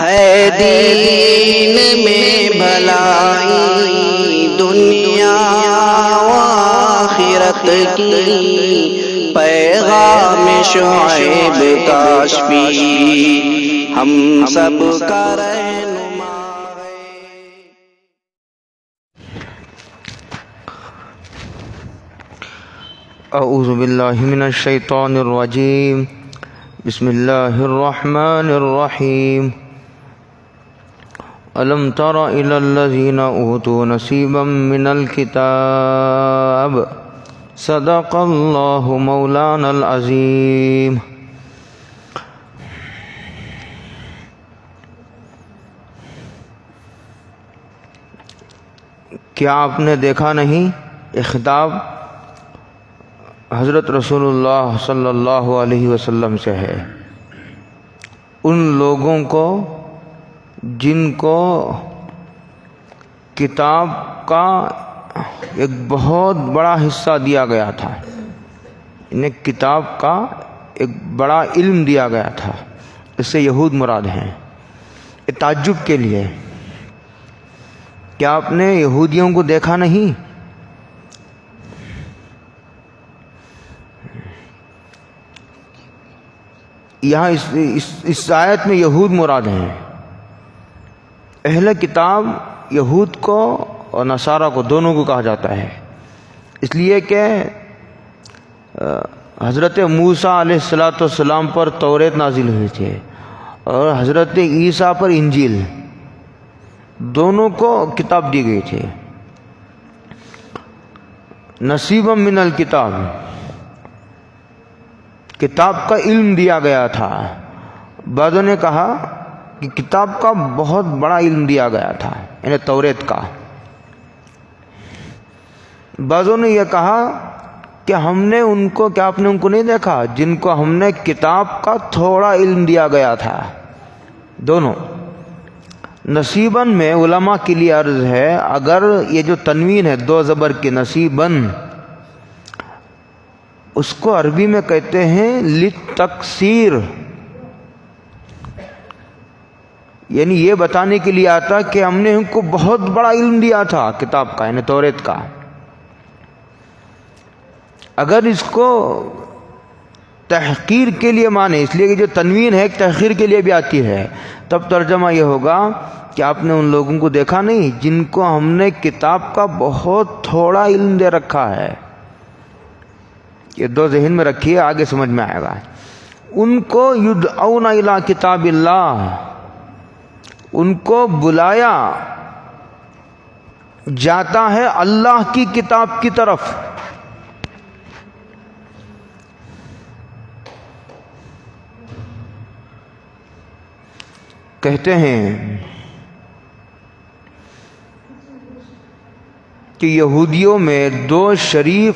ہے دین میں بھلائی دنیا و آخرت کی، پیغام شعیب کاشفی ہم سب کا رہنما ہے۔ اعوذ باللہ من الشیطان الرجیم، بسم اللہ الرحمن الرحیم۔ الم تر الی الذین اوتوا نصیبا من الکتاب صدق اللہ مولانا العظیم۔ کیا آپ نے دیکھا نہیں، یہ خطاب حضرت رسول اللہ صلی اللہ علیہ وسلم سے ہے، ان لوگوں کو جن کو کتاب کا ایک بہت بڑا حصہ دیا گیا تھا، انہیں کتاب کا ایک بڑا علم دیا گیا تھا، اس سے یہود مراد ہیں۔ یہ تعجب کے لیے، کیا آپ نے یہودیوں کو دیکھا نہیں؟ یہاں اس آیت میں یہود مراد ہیں، اہل کتاب یہود کو اور نصارہ کو، دونوں کو کہا جاتا ہے، اس لیے کہ حضرت موسیٰ علیہ السلام پر توریت نازل ہوئی تھی اور حضرت عیسیٰ پر انجیل، دونوں کو کتاب دی گئی تھی۔ نصیبا من الکتاب، کتاب کا علم دیا گیا تھا۔ بعضوں نے کہا کہ کتاب کا بہت بڑا علم دیا گیا تھا، یعنی توریت کا۔ بعضوں نے یہ کہا کہ ہم نے ان کو، کیا آپ نے ان کو نہیں دیکھا جن کو ہم نے کتاب کا تھوڑا علم دیا گیا تھا؟ دونوں نصیباً میں علماء کے لیے عرض ہے، اگر یہ جو تنوین ہے دو زبر کے نصیباً، اس کو عربی میں کہتے ہیں للتکثیر، یعنی یہ بتانے کے لیے آتا کہ ہم نے ان کو بہت بڑا علم دیا تھا کتاب کا، یعنی توریت کا۔ اگر اس کو تحقیر کے لیے مانے، اس لیے کہ جو تنوین ہے تحقیر کے لیے بھی آتی ہے، تب ترجمہ یہ ہوگا کہ آپ نے ان لوگوں کو دیکھا نہیں جن کو ہم نے کتاب کا بہت تھوڑا علم دے رکھا ہے۔ یہ دو ذہن میں رکھیے، آگے سمجھ میں آئے گا۔ ان کو یدعون الی کتاب اللہ، ان کو بلایا جاتا ہے اللہ کی کتاب کی طرف۔ کہتے ہیں کہ یہودیوں میں دو شریف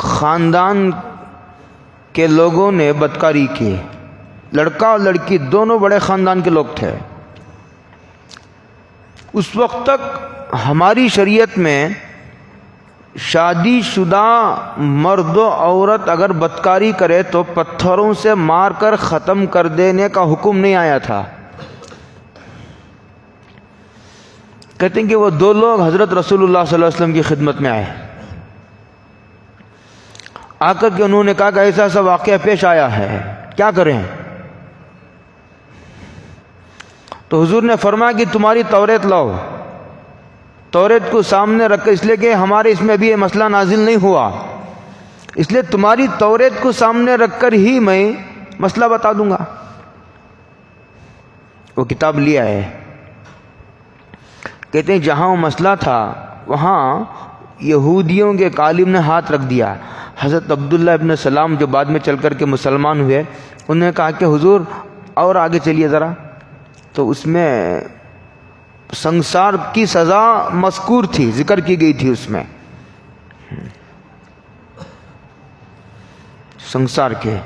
خاندان کے لوگوں نے بدکاری کی، لڑکا اور لڑکی دونوں بڑے خاندان کے لوگ تھے۔ اس وقت تک ہماری شریعت میں شادی شدہ مرد و عورت اگر بدکاری کرے تو پتھروں سے مار کر ختم کر دینے کا حکم نہیں آیا تھا۔ کہتے ہیں کہ وہ دو لوگ حضرت رسول اللہ صلی اللہ علیہ وسلم کی خدمت میں آئے، آ کر کے انہوں نے کہا کہ ایسا ایسا واقعہ پیش آیا ہے، کیا کریں؟ تو حضور نے فرمایا کہ تمہاری توریت لاؤ۔ توریت کو سامنے رکھ کر، اس لیے کہ ہمارے اس میں ابھی یہ مسئلہ نازل نہیں ہوا، اس لیے تمہاری توریت کو سامنے رکھ کر ہی میں مسئلہ بتا دوں گا۔ وہ کتاب لیا ہے، کہتے ہیں جہاں وہ مسئلہ تھا وہاں یہودیوں کے ایک عالم نے ہاتھ رکھ دیا۔ حضرت عبداللہ ابن سلام جو بعد میں چل کر کے مسلمان ہوئے، انہوں نے کہا کہ حضور اور آگے چلیے ذرا، تو اس میں سنسار کی سزا مذکور تھی، ذکر کی گئی تھی اس میں، سنسار کے،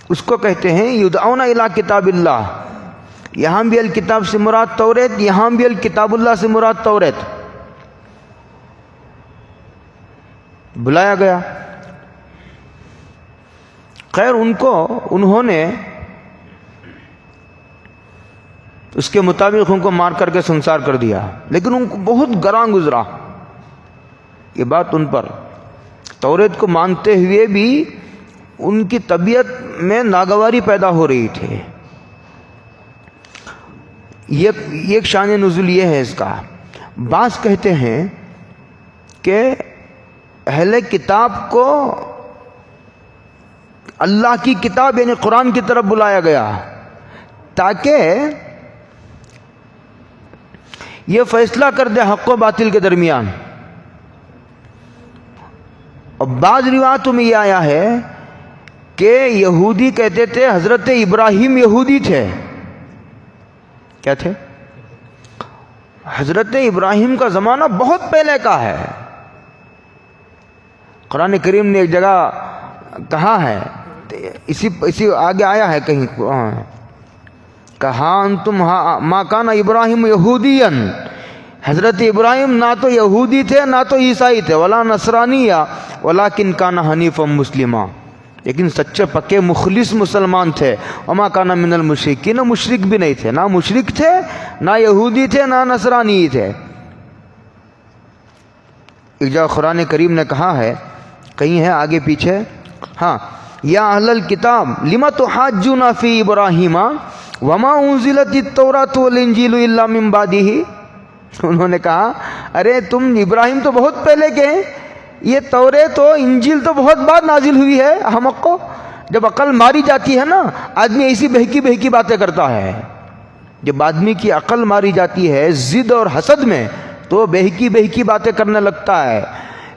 اس کو کہتے ہیں یدعون الی کتاب اللہ۔ یہاں بھی الکتاب سے مراد توریت، یہاں بھی الکتاب اللہ سے مراد توریت۔ بلایا گیا، خیر انہوں نے اس کے مطابق ان کو مار کر کے سنسار کر دیا، لیکن ان کو بہت گراں گزرا یہ بات ان پر۔ توریت کو مانتے ہوئے بھی ان کی طبیعت میں ناگواری پیدا ہو رہی تھی۔ یہ ایک شان نزول یہ ہے اس کا۔ بعض کہتے ہیں کہ اہل کتاب کو اللہ کی کتاب یعنی قرآن کی طرف بلایا گیا تاکہ یہ فیصلہ کر دے حق و باطل کے درمیان۔ اور بعض روایتوں میں یہ آیا ہے کہ یہودی کہتے تھے حضرت ابراہیم یہودی تھے۔ کیا تھے؟ حضرت ابراہیم کا زمانہ بہت پہلے کا ہے۔ قرآن کریم نے ایک جگہ کہا ہے، اسی آگے آیا ہے کہیں، کہا انتم ما کان ابراہیم یہودین، حضرت ابراہیم نہ تو یہودی تھے نہ تو عیسائی تھے، ولا نصرانیہ ولکن کان حنیفا مسلما، لیکن سچے پکے مخلص مسلمان تھے۔ وما کان من المشرکین، مشرک بھی نہیں تھے، نہ مشرک تھے نہ یہودی تھے نہ نصرانی تھے۔ ایک جگہ قرآن کریم نے کہا ہے، کہیں ہے آگے پیچھے، ہاں، یا اہل الکتاب لم تحاجون فی ابراہیم وما انزلت التوراۃ والانجیل الا من بعدہ۔ انہوں نے کہا ارے تم ابراہیم تو بہت پہلے کے ہیں، یہ توریت و انجیل تو بہت بعد نازل ہوئی ہے۔ ہم کو جب عقل ماری جاتی ہے نا، آدمی ایسی بہکی بہکی باتیں کرتا ہے۔ جب آدمی کی عقل ماری جاتی ہے ضد اور حسد میں تو بہکی بہکی باتیں کرنے لگتا ہے۔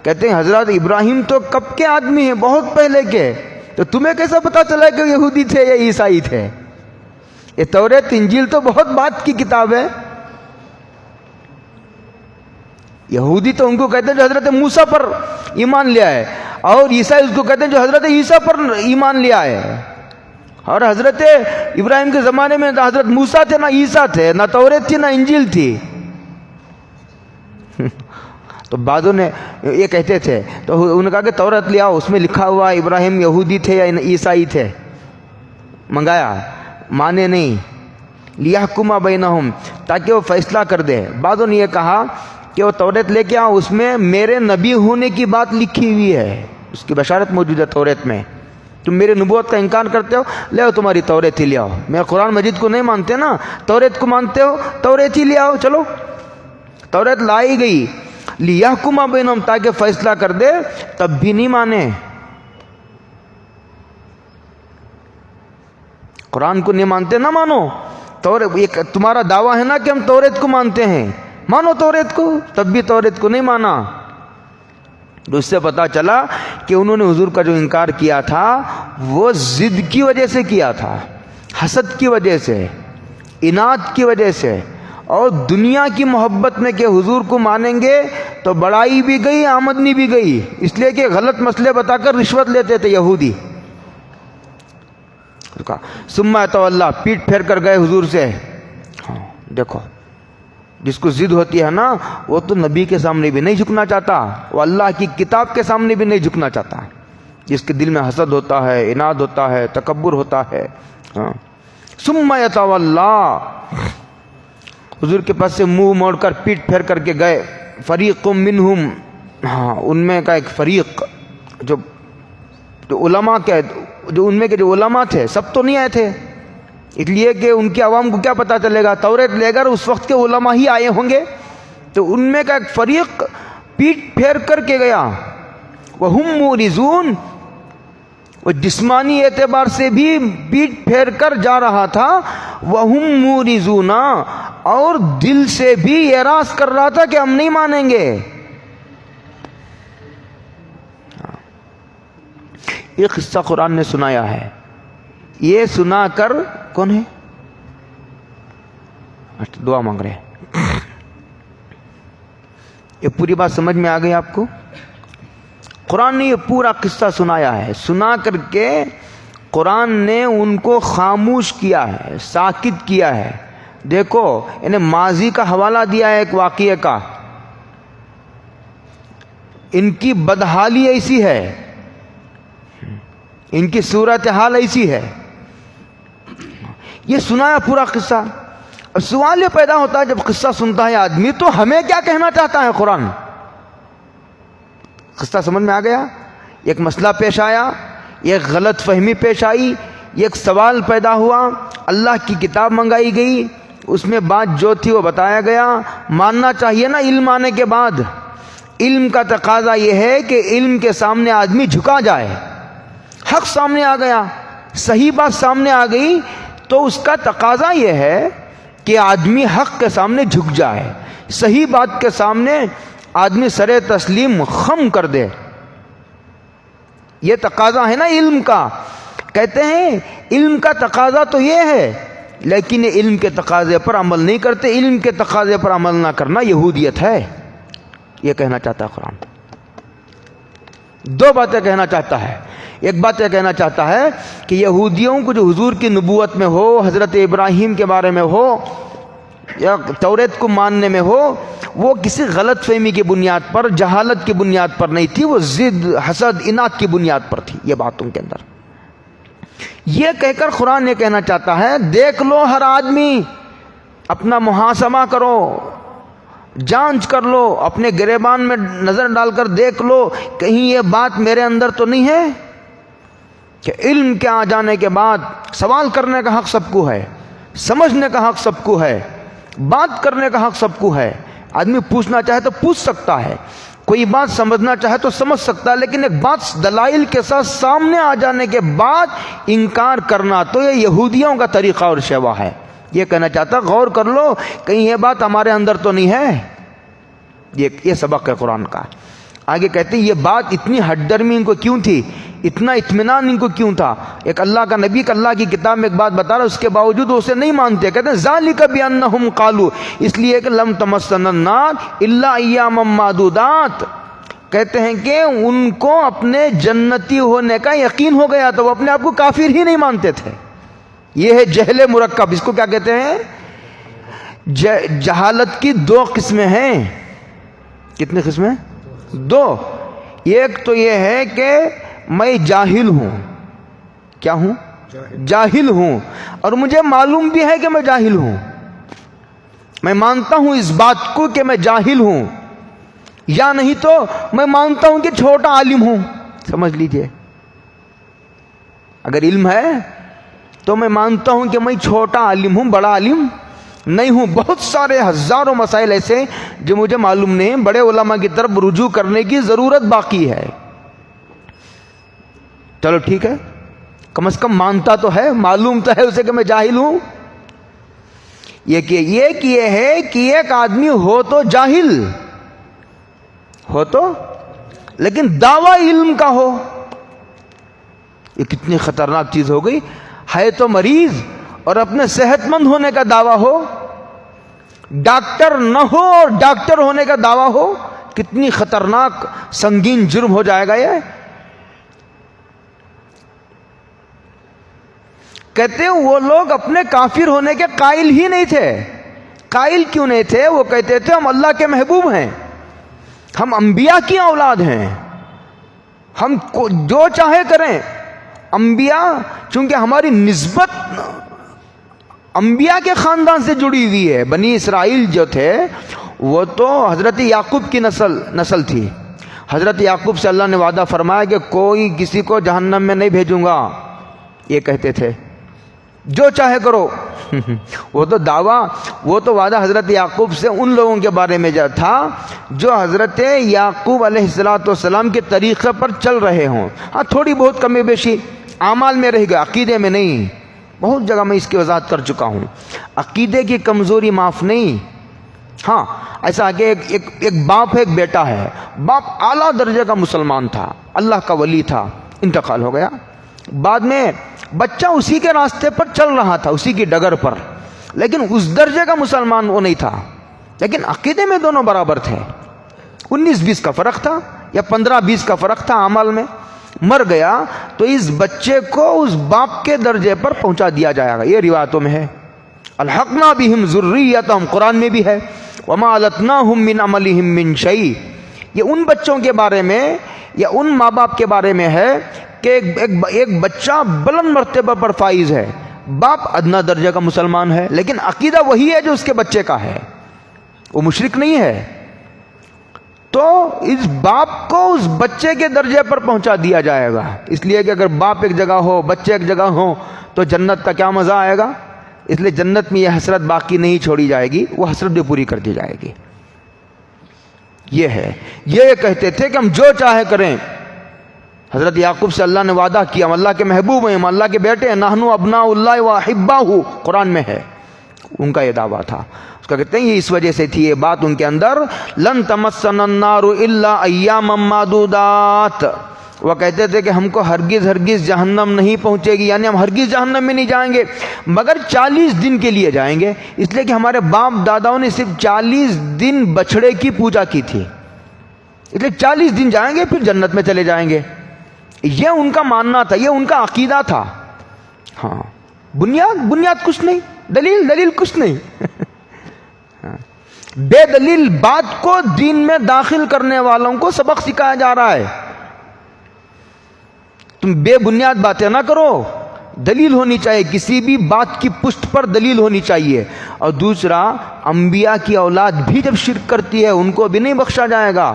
کہتے ہیں حضرت ابراہیم تو کب کے آدمی ہیں، بہت پہلے کے، تو تمہیں کیسا پتا چلا کہ یہودی تھے یا عیسائی تھے؟ یہ توریت انجیل تو بہت بعد کی کتاب ہے۔ یہودی تو ان کو کہتے ہیں جو حضرت موسیٰ پر ایمان لیا ہے، اور عیسائی اس کو کہتے ہیں جو حضرت عیسیٰ پر ایمان لیا ہے۔ اور حضرت ابراہیم کے زمانے میں نہ حضرت موسیٰ تھے نہ عیسیٰ تھے، نہ توریت تھی نہ انجیل تھی۔ تو بعضوں نے یہ کہتے تھے، تو انہوں نے کہا کہ توریت لے آؤ، اس میں لکھا ہوا ابراہیم یہودی تھے یا عیسائی تھے۔ منگایا، مانے نہیں، لیحکم بینہم، تاکہ وہ فیصلہ کر دے۔ بعضوں نے یہ کہا کہ وہ توریت لے کے آؤ، اس میں میرے نبی ہونے کی بات لکھی ہوئی ہے، اس کی بشارت موجود ہے توریت میں۔ تم میرے نبوت کا انکار کرتے ہو، لے آؤ تمہاری توریت ہی لے آؤ۔ میں قرآن مجید کو نہیں مانتے نا، توریت کو مانتے ہو، توریت ہی لے آؤ۔ چلو توریت لائی گئی، لیحکم بینہم، تاکہ فیصلہ کر دے، تب بھی نہیں مانے۔ قرآن کو نہیں مانتے نہ مانو، ایک تمہارا دعویٰ ہے نا کہ ہم توریت کو مانتے ہیں، مانو توریت کو، تب بھی توریت کو نہیں مانا۔ تو اس سے پتا چلا کہ انہوں نے حضور کا جو انکار کیا تھا وہ ضد کی وجہ سے کیا تھا، حسد کی وجہ سے، اناد کی وجہ سے، اور دنیا کی محبت میں کہ حضور کو مانیں گے تو بڑائی بھی گئی، آمدنی بھی گئی، اس لیے کہ غلط مسئلے بتا کر رشوت لیتے تھے یہودی۔ ثم تولی، پیٹ پھیر کر گئے حضور سے۔ ہاں دیکھو، جس کو ضد ہوتی ہے نا وہ تو نبی کے سامنے بھی نہیں جھکنا چاہتا، وہ اللہ کی کتاب کے سامنے بھی نہیں جھکنا چاہتا۔ جس کے دل میں حسد ہوتا ہے، اناد ہوتا ہے، تکبر ہوتا ہے۔ ہاں ثم یتولی، حضور کے پاس سے منہ موڑ کر پیٹ پھیر کر کے گئے۔ فریق منہم، ہاں ان میں کا ایک فریق، جو علماء کے، جو ان میں کے جو علماء تھے، سب تو نہیں آئے تھے، اس لیے کہ ان کی عوام کو کیا پتا چلے گا، توریت لے کر اس وقت کے علماء ہی آئے ہوں گے، تو ان میں کا ایک فریق پیٹ پھیر کر کے گیا۔ وہم مورزون، وہ جسمانی اعتبار سے بھی پیٹ پھیر کر جا رہا تھا، وہم مورزون، اور دل سے بھی اعراض کر رہا تھا کہ ہم نہیں مانیں گے۔ یہ قصہ قرآن نے سنایا ہے، یہ سنا کر کون ہے؟ دعا مانگ رہے ہیں۔ یہ پوری بات سمجھ میں آ گئی آپ کو؟ قرآن نے یہ پورا قصہ سنایا ہے، سنا کر کے قرآن نے ان کو خاموش کیا ہے، ساکت کیا ہے۔ دیکھو انہیں ماضی کا حوالہ دیا ہے ایک واقعے کا، ان کی بدحالی ایسی ہے، ان کی صورتحال ایسی ہے، یہ سنایا پورا قصہ۔ اب سوال یہ پیدا ہوتا ہے جب قصہ سنتا ہے آدمی تو ہمیں کیا کہنا چاہتا ہے قرآن؟ قصہ سمجھ میں آ گیا؟ ایک مسئلہ پیش آیا، ایک غلط فہمی پیش آئی، ایک سوال پیدا ہوا، اللہ کی کتاب منگائی گئی، اس میں بات جو تھی وہ بتایا گیا، ماننا چاہیے نا علم آنے کے بعد۔ علم کا تقاضا یہ ہے کہ علم کے سامنے آدمی جھکا جائے۔ حق سامنے آ گیا، صحیح بات سامنے آ گئی، تو اس کا تقاضا یہ ہے کہ آدمی حق کے سامنے جھک جائے، صحیح بات کے سامنے آدمی سر تسلیم خم کر دے۔ یہ تقاضا ہے نا علم کا۔ کہتے ہیں علم کا تقاضا تو یہ ہے، لیکن علم کے تقاضے پر عمل نہیں کرتے۔ علم کے تقاضے پر عمل نہ کرنا یہودیت ہے، یہ کہنا چاہتا ہے قرآن۔ دو باتیں کہنا چاہتا ہے۔ ایک بات یہ کہنا چاہتا ہے کہ یہودیوں کو جو حضور کی نبوت میں ہو، حضرت ابراہیم کے بارے میں ہو یا توریت کو ماننے میں ہو، وہ کسی غلط فہمی کی بنیاد پر، جہالت کی بنیاد پر نہیں تھی، وہ ضد، حسد، اناد کی بنیاد پر تھی یہ بات ان کے اندر۔ یہ کہہ کر قرآن یہ کہنا چاہتا ہے دیکھ لو، ہر آدمی اپنا محاسبہ کرو، جانچ کر لو، اپنے گریبان میں نظر ڈال کر دیکھ لو کہیں یہ بات میرے اندر تو نہیں ہے کہ علم کے آ جانے کے بعد سوال کرنے کا حق سب کو ہے، سمجھنے کا حق سب کو ہے، بات کرنے کا حق سب کو ہے۔ آدمی پوچھنا چاہے تو پوچھ سکتا ہے، کوئی بات سمجھنا چاہے تو سمجھ سکتا ہے، لیکن ایک بات دلائل کے ساتھ سامنے آ جانے کے بعد انکار کرنا تو یہ یہودیوں کا طریقہ اور شیوا ہے۔ یہ کہنا چاہتا غور کر لو کہیں یہ بات ہمارے اندر تو نہیں ہے۔ یہ سبق ہے قرآن کا۔ آگے کہتے ہیں یہ بات اتنی ہٹ درمی ان کو کیوں تھی، اتنا اطمینان ان کو کیوں تھا؟ ایک اللہ کا نبی اللہ کی کتاب میں ایک بات بتا رہا ہے، اس کے باوجود وہ اسے نہیں مانتے۔ کہتے ہیں ذالک بانہم قالوا، اس لیے کہ لم تمسنا النار الا ایاما معدودات، کہتے ہیں کہ ان کو اپنے جنتی ہونے کا یقین ہو گیا تھا، وہ اپنے آپ کو کافر ہی نہیں مانتے تھے۔ یہ ہے جہل مرکب، اس کو کیا کہتے ہیں؟ جہالت کی دو قسمیں ہیں۔ کتنی قسمیں؟ دو۔ ایک تو یہ ہے کہ میں جاہل ہوں۔ کیا ہوں؟ جاہل ہوں، اور مجھے معلوم بھی ہے کہ میں جاہل ہوں، میں مانتا ہوں اس بات کو کہ میں جاہل ہوں، یا نہیں تو میں مانتا ہوں کہ چھوٹا عالم ہوں۔ سمجھ لیجئے، اگر علم ہے تو میں مانتا ہوں کہ میں چھوٹا عالم ہوں، بڑا عالم نہیں ہوں۔ بہت سارے ہزاروں مسائل ایسے جو مجھے معلوم نہیں، بڑے علماء کی طرف رجوع کرنے کی ضرورت باقی ہے۔ چلو ٹھیک ہے، کم از کم مانتا تو ہے، معلوم تو ہے اسے کہ میں جاہل ہوں۔ یہ ہے کہ ایک آدمی ہو تو جاہل ہو تو، لیکن دعویٰ علم کا ہو، یہ کتنی خطرناک چیز ہو گئی۔ ہے تو مریض اور اپنے صحت مند ہونے کا دعویٰ ہو، ڈاکٹر نہ ہو اور ڈاکٹر ہونے کا دعویٰ ہو، کتنی خطرناک سنگین جرم ہو جائے گا یہ۔ کہتے ہیں وہ لوگ اپنے کافر ہونے کے قائل ہی نہیں تھے۔ قائل کیوں نہیں تھے؟ وہ کہتے تھے ہم اللہ کے محبوب ہیں، ہم انبیاء کی اولاد ہیں، ہم جو چاہے کریں۔ انبیاء چونکہ ہماری نسبت انبیاء کے خاندان سے جڑی ہوئی ہے۔ بنی اسرائیل جو تھے وہ تو حضرت یعقوب کی نسل تھی۔ حضرت یعقوب سے اللہ نے وعدہ فرمایا کہ کوئی کسی کو جہنم میں نہیں بھیجوں گا، یہ کہتے تھے جو چاہے کرو۔ وہ تو دعویٰ، وہ تو وعدہ حضرت یعقوب سے ان لوگوں کے بارے میں تھا جو حضرت یعقوب علیہ السلام کے طریقے پر چل رہے ہوں۔ ہاں تھوڑی بہت کمی بیشی اعمال میں رہ گیا، عقیدے میں نہیں۔ بہت جگہ میں اس کی وضاحت کر چکا ہوں، عقیدے کی کمزوری معاف نہیں۔ ہاں ایسا کہ ایک باپ ہے، ایک بیٹا ہے، باپ اعلیٰ درجے کا مسلمان تھا، اللہ کا ولی تھا، انتقال ہو گیا۔ بعد میں بچہ اسی کے راستے پر چل رہا تھا، اسی کی ڈگر پر، لیکن اس درجے کا مسلمان وہ نہیں تھا، لیکن عقیدے میں دونوں برابر تھے۔ 19-20 کا فرق تھا یا 15-20 کا فرق تھا اعمال میں۔ مر گیا تو اس بچے کو اس باپ کے درجے پر پہنچا دیا جائے گا، یہ روایتوں میں ہے۔ الحقنا بہم ذریتہم، قرآن میں بھی ہے، وما التناہم من عملہم من شیء۔ یہ ان بچوں کے بارے میں یا ان ماں باپ کے بارے میں ہے کہ ایک بچہ بلند مرتبہ پر فائز ہے، باپ ادنا درجے کا مسلمان ہے، لیکن عقیدہ وہی ہے جو اس کے بچے کا ہے، وہ مشرک نہیں ہے، تو اس باپ کو اس بچے کے درجے پر پہنچا دیا جائے گا. اس لیے کہ اگر باپ ایک جگہ ہو بچے ایک جگہ ہو تو جنت کا کیا مزہ آئے گا. اس لیے جنت میں یہ حسرت باقی نہیں چھوڑی جائے گی، وہ حسرت بھی پوری کر دی جائے گی. یہ ہے، یہ کہتے تھے کہ ہم جو چاہے کریں. حضرت یعقوب سے اللہ نے وعدہ کیا، ہم اللہ کے محبوب ہیں، ہم اللہ کے بیٹے ہیں، نحن ابناء اللہ و احباہ، قرآن میں ہے. ان کا یہ دعویٰ تھا. اس کا کہتے ہیں یہ اس وجہ سے تھی یہ بات ان کے اندر، لن تمسنا النار الا ایاما معدودات. وہ کہتے تھے کہ ہم کو ہرگز ہرگز جہنم نہیں پہنچے گی، یعنی ہم ہرگز جہنم میں نہیں جائیں گے مگر 40 دن کے لیے جائیں گے. اس لیے کہ ہمارے باپ داداؤں نے صرف 40 دن بچھڑے کی پوجا کی تھی، اس لیے 40 دن جائیں گے پھر جنت میں چلے جائیں گے. یہ ان کا ماننا تھا، یہ ان کا عقیدہ تھا. ہاں، بنیاد کچھ نہیں، دلیل کچھ نہیں. بے دلیل بات کو دین میں داخل کرنے والوں کو سبق سکھایا جا رہا ہے. تم بے بنیاد باتیں نہ کرو، دلیل ہونی چاہیے، کسی بھی بات کی پشت پر دلیل ہونی چاہیے. اور دوسرا، انبیاء کی اولاد بھی جب شرک کرتی ہے ان کو بھی نہیں بخشا جائے گا.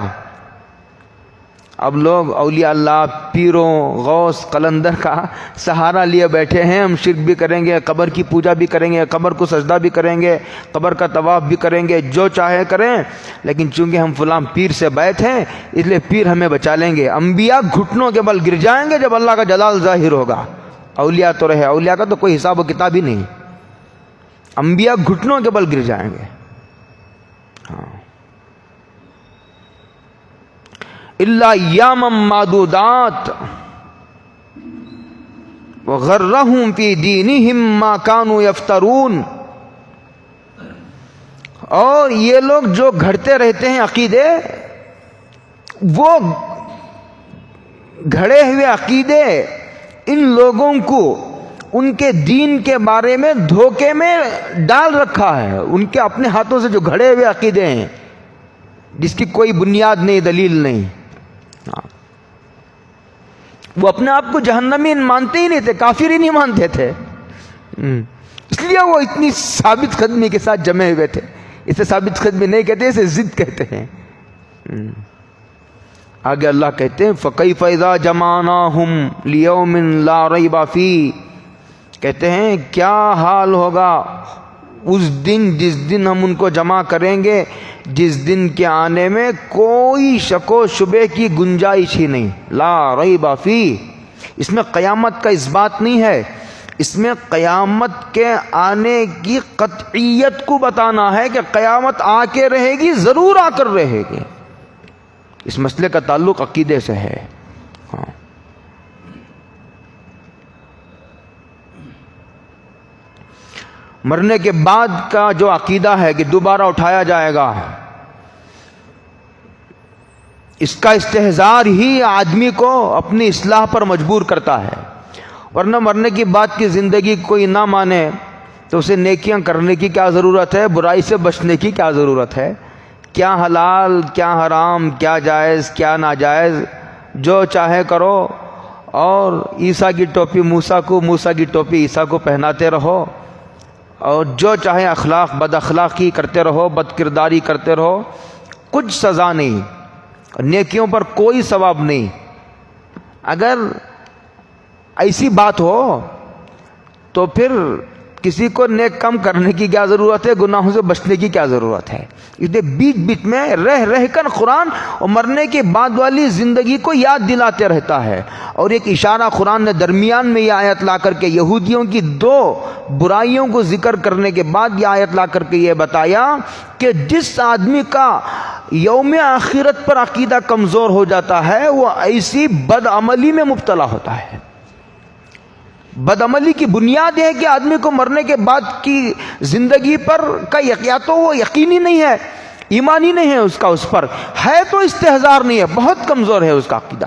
اب لوگ اولیاء اللہ، پیروں، غوث، قلندر کا سہارا لیے بیٹھے ہیں، ہم شرک بھی کریں گے، قبر کی پوجا بھی کریں گے، قبر کو سجدہ بھی کریں گے، قبر کا طواف بھی کریں گے، جو چاہے کریں، لیکن چونکہ ہم فلاں پیر سے بیعت ہیں اس لیے پیر ہمیں بچا لیں گے. انبیاء گھٹنوں کے بل گر جائیں گے جب اللہ کا جلال ظاہر ہوگا. اولیاء تو رہے، اولیاء کا تو کوئی حساب و کتاب ہی نہیں. انبیاء گھٹنوں کے بل گر جائیں گے. ہاں، الا ایاما معدودات وغرہم فی دینہم ما کانوا یفترون. اور یہ لوگ جو گھڑتے رہتے ہیں عقیدے، وہ گھڑے ہوئے عقیدے ان لوگوں کو ان کے دین کے بارے میں دھوکے میں ڈال رکھا ہے. ان کے اپنے ہاتھوں سے جو گھڑے ہوئے عقیدے ہیں جس کی کوئی بنیاد نہیں، دلیل نہیں، وہ اپنے آپ کو جہنمی مانتے ہی نہیں تھے، کافر ہی نہیں مانتے تھے. اس لیے وہ اتنی ثابت قدمی کے ساتھ جمے ہوئے تھے. اسے ثابت قدمی نہیں کہتے، اسے ضد کہتے ہیں. آگے اللہ کہتے ہیں فَكَيْفَ إِذَا جَمَعْنَاهُمْ لِيَوْمٍ لَا رَيْبَ فِيهِ. کہتے ہیں کیا حال ہوگا اس دن جس دن ہم ان کو جمع کریں گے، جس دن کے آنے میں کوئی شک و شبے کی گنجائش ہی نہیں. لا ریب فیہ، اس میں قیامت کا اس بات نہیں ہے، اس میں قیامت کے آنے کی قطعیت کو بتانا ہے کہ قیامت آ کے رہے گی، ضرور آ کر رہے گی. اس مسئلے کا تعلق عقیدے سے ہے. ہاں، مرنے کے بعد کا جو عقیدہ ہے کہ دوبارہ اٹھایا جائے گا، اس کا استحضار ہی آدمی کو اپنی اصلاح پر مجبور کرتا ہے. ورنہ مرنے کی بات کی زندگی کوئی نہ مانے تو اسے نیکیاں کرنے کی کیا ضرورت ہے، برائی سے بچنے کی کیا ضرورت ہے. کیا حلال، کیا حرام، کیا جائز، کیا ناجائز، جو چاہے کرو. اور عیسیٰ کی ٹوپی موسیٰ کو، موسیٰ کی ٹوپی عیسیٰ کو پہناتے رہو، اور جو چاہے اخلاق بد اخلاقی کرتے رہو، بد کرداری کرتے رہو، کچھ سزا نہیں، نیکیوں پر کوئی ثواب نہیں. اگر ایسی بات ہو تو پھر کسی کو نیک کام کرنے کی کیا ضرورت ہے، گناہوں سے بچنے کی کیا ضرورت ہے. اس لیے بیچ بیچ میں رہ کر قرآن اور مرنے کے بعد والی زندگی کو یاد دلاتے رہتا ہے. اور ایک اشارہ قرآن نے درمیان میں یہ آیت لا کر کے یہودیوں کی 2 برائیوں کو ذکر کرنے کے بعد یہ آیت لا کر کے یہ بتایا کہ جس آدمی کا یوم آخرت پر عقیدہ کمزور ہو جاتا ہے وہ ایسی بد عملی میں مبتلا ہوتا ہے. بد عملی کی بنیاد یہ ہے کہ آدمی کو مرنے کے بعد کی زندگی پر کا یا تو وہ یقینی نہیں ہے، ایمانی نہیں ہے اس کا، اس پر ہے تو استحضار نہیں ہے، بہت کمزور ہے اس کا عقیدہ،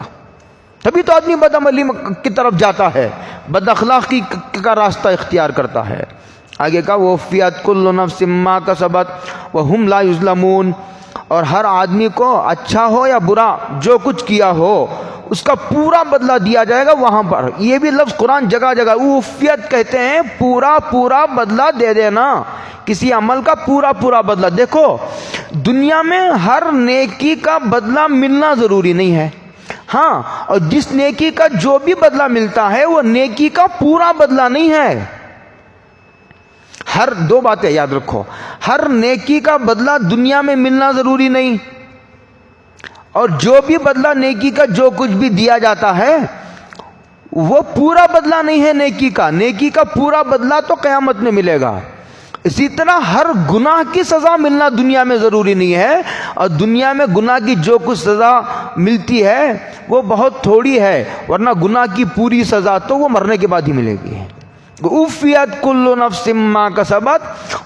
تبھی تو آدمی بد عملی کی طرف جاتا ہے، بد اخلاقی کا راستہ اختیار کرتا ہے. آگے کا وَوَفِّيَتْ كُلُّ نَفْسٍ مَّا كَسَبَتْ وَهُمْ لَا يُظْلَمُونَ. اور ہر آدمی کو اچھا ہو یا برا جو کچھ کیا ہو اس کا پورا بدلہ دیا جائے گا وہاں پر. یہ بھی لفظ قرآن جگہ جگہ اوفیت کہتے ہیں, پورا بدلہ دے دینا, کسی عمل کا پورا بدلہ. دیکھو دنیا میں ہر نیکی کا بدلہ ملنا ضروری نہیں ہے, ہاں, اور جس نیکی کا جو بھی بدلہ ملتا ہے وہ نیکی کا پورا بدلہ نہیں ہے. ہر دو باتیں یاد رکھو, ہر نیکی کا بدلہ دنیا میں ملنا ضروری نہیں, اور جو بھی بدلہ نیکی کا جو کچھ بھی دیا جاتا ہے وہ پورا بدلہ نہیں ہے نیکی کا. نیکی کا پورا بدلہ تو قیامت میں ملے گا. اسی طرح ہر گناہ کی سزا ملنا دنیا میں ضروری نہیں ہے, اور دنیا میں گناہ کی جو کچھ سزا ملتی ہے وہ بہت تھوڑی ہے, ورنہ گناہ کی پوری سزا تو وہ مرنے کے بعد ہی ملے گی. اوفیت کل نفس ما کسبت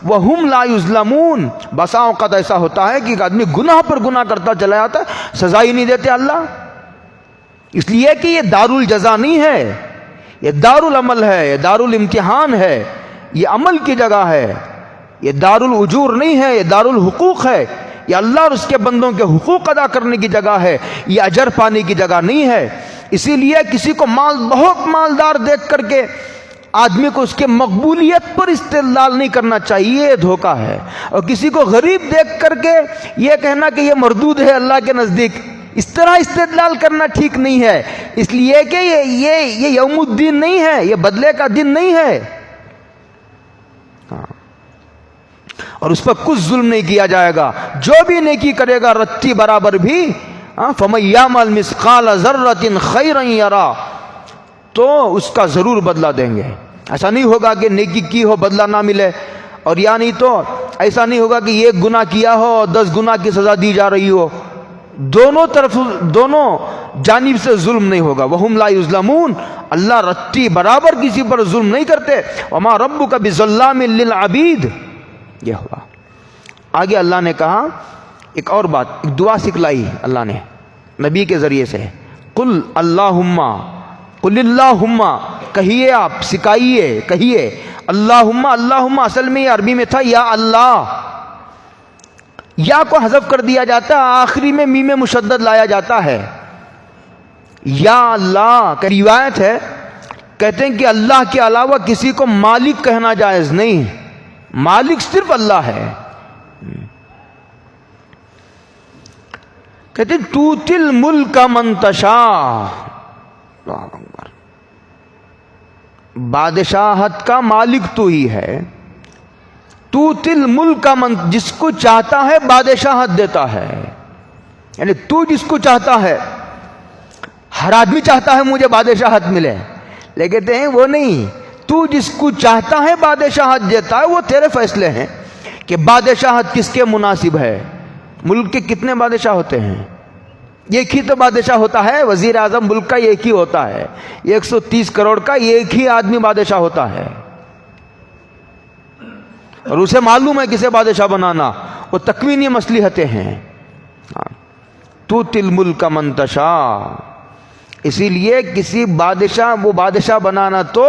وہم لا یظلمون. بسا اوقات ایسا ہوتا ہے کہ ایک آدمی گناہ پر گناہ کرتا چلا جاتا ہے, سزا ہی نہیں دیتے اللہ. اس لیے کہ یہ دارالجزا نہیں ہے, یہ دارالعمل ہے, یہ دارالامتحان ہے, یہ عمل کی جگہ ہے, یہ دارالعجور نہیں ہے, یہ دارالحقوق ہے. یہ اللہ اور اس کے بندوں کے حقوق ادا کرنے کی جگہ ہے, یہ اجر پانے کی جگہ نہیں ہے. اسی لیے کسی کو بہت مالدار دیکھ کر کے آدمی کو اس کے مقبولیت پر استدلال نہیں کرنا چاہیے, یہ دھوکہ ہے. اور کسی کو غریب دیکھ کر کے یہ کہنا کہ یہ مردود ہے اللہ کے نزدیک, اس طرح استدلال کرنا ٹھیک نہیں ہے. اس لیے کہ یہ یوم الدین نہیں ہے, یہ بدلے کا دن نہیں ہے, اور اس پر کچھ ظلم نہیں کیا جائے گا. جو بھی نیکی کرے گا رتی برابر بھی, فَمَن يَعْمَلْ مِثْقَالَ ذَرَّةٍ خَيْرًا يَرَهُ, تو اس کا ضرور بدلہ دیں گے. ایسا نہیں ہوگا کہ نیکی کی ہو بدلہ نہ ملے, اور یا نہیں تو ایسا نہیں ہوگا کہ ایک گناہ کیا ہو اور 10 گناہ کی سزا دی جا رہی ہو. دونوں جانب سے ظلم نہیں ہوگا. وَهُمْ لَا يُظْلَمُونَ, اللہ رتی برابر کسی پر ظلم نہیں کرتے. وَمَا رَبُّكَ بِظَلَّامٍ لِّلْعَبِيدِ. یہ ہوا. آگے اللہ نے کہا ایک اور بات, ایک دعا سکھلائی اللہ نے نبی کے ذریعے سے. قُلْ اللہم, قُلِ اللہم, کہیے آپ, سکھائیے, کہیے اللہم. اللہم اصل میں یہ عربی میں تھا یا اللہ, یا کو حذف کر دیا جاتا ہے, آخری میں میم مشدد لایا جاتا ہے. یا اللہ کا روایت ہے, کہتے ہیں کہ اللہ کے علاوہ کسی کو مالک کہنا جائز نہیں, مالک صرف اللہ ہے. کہتے ہیں توتی الملک من تشاء, بادشاہت کا مالک تو ہی ہے. توتی الملک من, جس کو چاہتا ہے بادشاہت دیتا ہے. یعنی تو جس کو چاہتا ہے, ہر آدمی چاہتا ہے مجھے بادشاہت ملے, لیکن کہتے ہیں وہ نہیں, تو جس کو چاہتا ہے بادشاہت دیتا ہے. وہ تیرے فیصلے ہیں کہ بادشاہت کس کے مناسب ہے. ملک کے کتنے بادشاہ ہوتے ہیں؟ ایک ہی تو بادشاہ ہوتا ہے, وزیر اعظم ملک کا ایک ہی ہوتا ہے. 130 کروڑ کا ایک ہی آدمی بادشاہ ہوتا ہے, اور اسے معلوم ہے کسے بادشاہ بنانا. وہ تکوینی مصلحتیں ہیں. توتی الملک من تشاء, اسی لیے کسی بادشاہ, وہ بادشاہ بنانا تو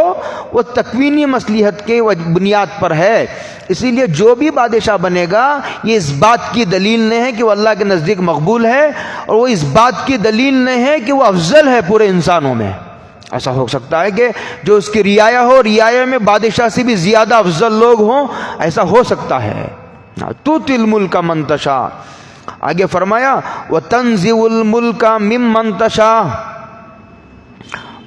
وہ تکوینی مصلحت کے بنیاد پر ہے. اسی لیے جو بھی بادشاہ بنے گا یہ اس بات کی دلیل نہیں ہے کہ وہ اللہ کے نزدیک مقبول ہے, اور وہ اس بات کی دلیل نہیں ہے کہ وہ افضل ہے پورے انسانوں میں. ایسا ہو سکتا ہے کہ جو اس کی رعایا ہو, رعایا میں بادشاہ سے بھی زیادہ افضل لوگ ہوں, ایسا ہو سکتا ہے. توتی الملک من تشاء. آگے فرمایا وَتَنزِعُ الْمُلْكَ مِمَّن تَشَاءُ,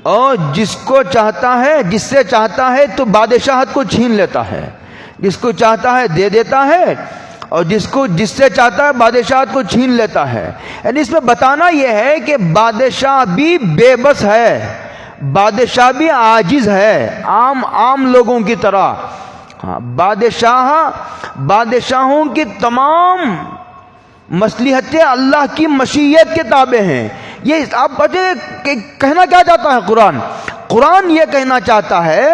اور جس کو چاہتا ہے, جس سے چاہتا ہے تو بادشاہت کو چھین لیتا ہے, جس کو چاہتا ہے دے دیتا ہے, اور جس سے چاہتا ہے بادشاہت کو چھین لیتا ہے. یعنی اس میں بتانا یہ ہے کہ بادشاہ بھی بے بس ہے, بادشاہ بھی عاجز ہے, عام لوگوں کی طرح. بادشاہوں کی تمام مصلحتیں اللہ کی مشیت کے تابع ہیں. یہ آپ کہنا کیا چاہتا ہے قرآن یہ کہنا چاہتا ہے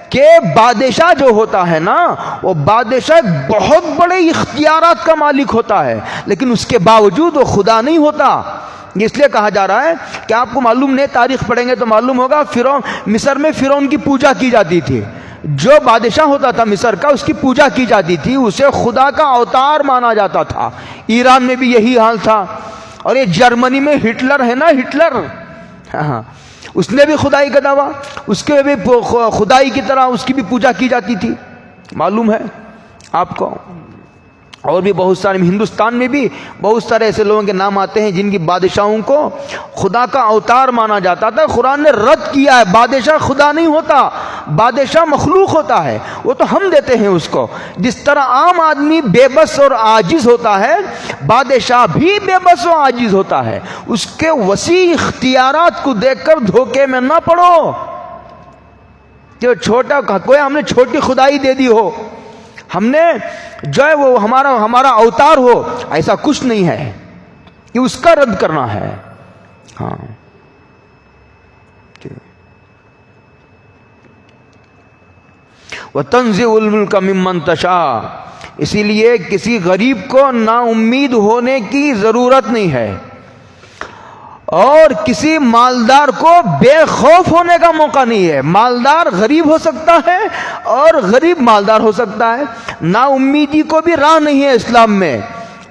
کہ بادشاہ جو ہوتا ہے نا, وہ بادشاہ بہت بڑے اختیارات کا مالک ہوتا ہے, لیکن اس کے باوجود وہ خدا نہیں ہوتا. اس لیے کہا جا رہا ہے کہ آپ کو معلوم نہیں, تاریخ پڑھیں گے تو معلوم ہوگا, مصر میں فرعون کی پوجا کی جاتی تھی. جو بادشاہ ہوتا تھا مصر کا, اس کی پوجا کی جاتی تھی, اسے خدا کا اوتار مانا جاتا تھا. ایران میں بھی یہی حال تھا, اور یہ جرمنی میں ہٹلر ہے نا, ہٹلر ہاں اس نے بھی خدائی کا دعویٰ، اس کے بھی خدائی کی طرح اس کی بھی پوجا کی جاتی تھی، معلوم ہے آپ کو. اور بھی بہت سارے، ہندوستان میں بھی بہت سارے ایسے لوگوں کے نام آتے ہیں جن کی بادشاہوں کو خدا کا اوتار مانا جاتا تھا. قرآن نے رد کیا ہے، بادشاہ خدا نہیں ہوتا، بادشاہ مخلوق ہوتا ہے، وہ تو ہم دیتے ہیں اس کو. جس طرح عام آدمی بے بس اور عاجز ہوتا ہے، بادشاہ بھی بے بس اور عاجز ہوتا ہے. اس کے وسیع اختیارات کو دیکھ کر دھوکے میں نہ پڑو جو چھوٹا، کوئی ہم نے چھوٹی خدائی دے دی ہو، ہم نے جو ہے وہ ہمارا اوتار ہو، ایسا کچھ نہیں ہے، یہ اس کا رد کرنا ہے. ہاں وَتَنزِعُ الْمُلْكَ مِمَّنْ تَشَاءُ، اسی لیے کسی غریب کو نا امید ہونے کی ضرورت نہیں ہے، اور کسی مالدار کو بے خوف ہونے کا موقع نہیں ہے. مالدار غریب ہو سکتا ہے اور غریب مالدار ہو سکتا ہے. نا امیدی کو بھی راہ نہیں ہے اسلام میں.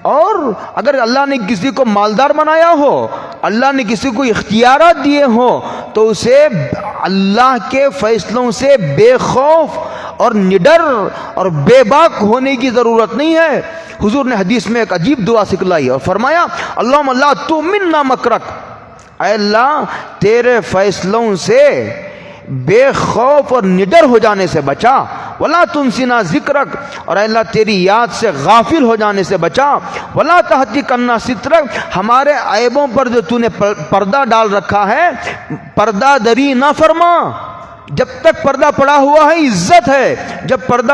اور اگر اللہ نے کسی کو مالدار بنایا ہو، اللہ نے کسی کو اختیارات دیے ہوں، تو اسے اللہ کے فیصلوں سے بے خوف اور نڈر اور بے باک ہونے کی ضرورت نہیں ہے. حضور نے حدیث میں ایک عجیب دعا سکھلائی اور فرمایا اللہم لا تؤمنا مکرک، اے اللہ تیرے فیصلوں سے بے خوف اور نڈر ہو جانے سے بچا. ولا تنسنا ذکرک، اور اے اللہ تیری یاد سے غافل ہو جانے سے بچا. ولا تہتکنا سترک، ہمارے عیبوں پر جو تو نے پردہ ڈال رکھا ہے پردہ دری نہ فرما. جب تک پردہ پڑا ہوا ہے عزت ہے، جب پردہ